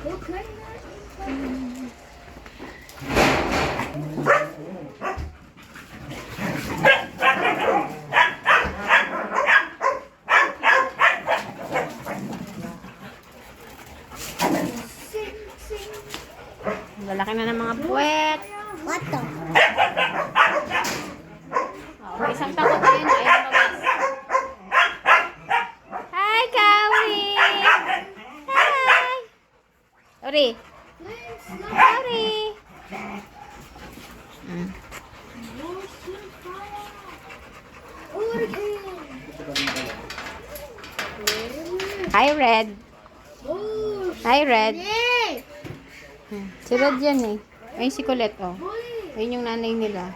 Okay. Lalaki na ng mga puwet. What the? Oh, isang takot yun. Ayaw lumabas. Hi, Kawi! Hi! Ori! Ori! Hi, Red. Hi, Red. Si Red yan eh. Ay, si Colette, oh. Ayun yung nanay nila.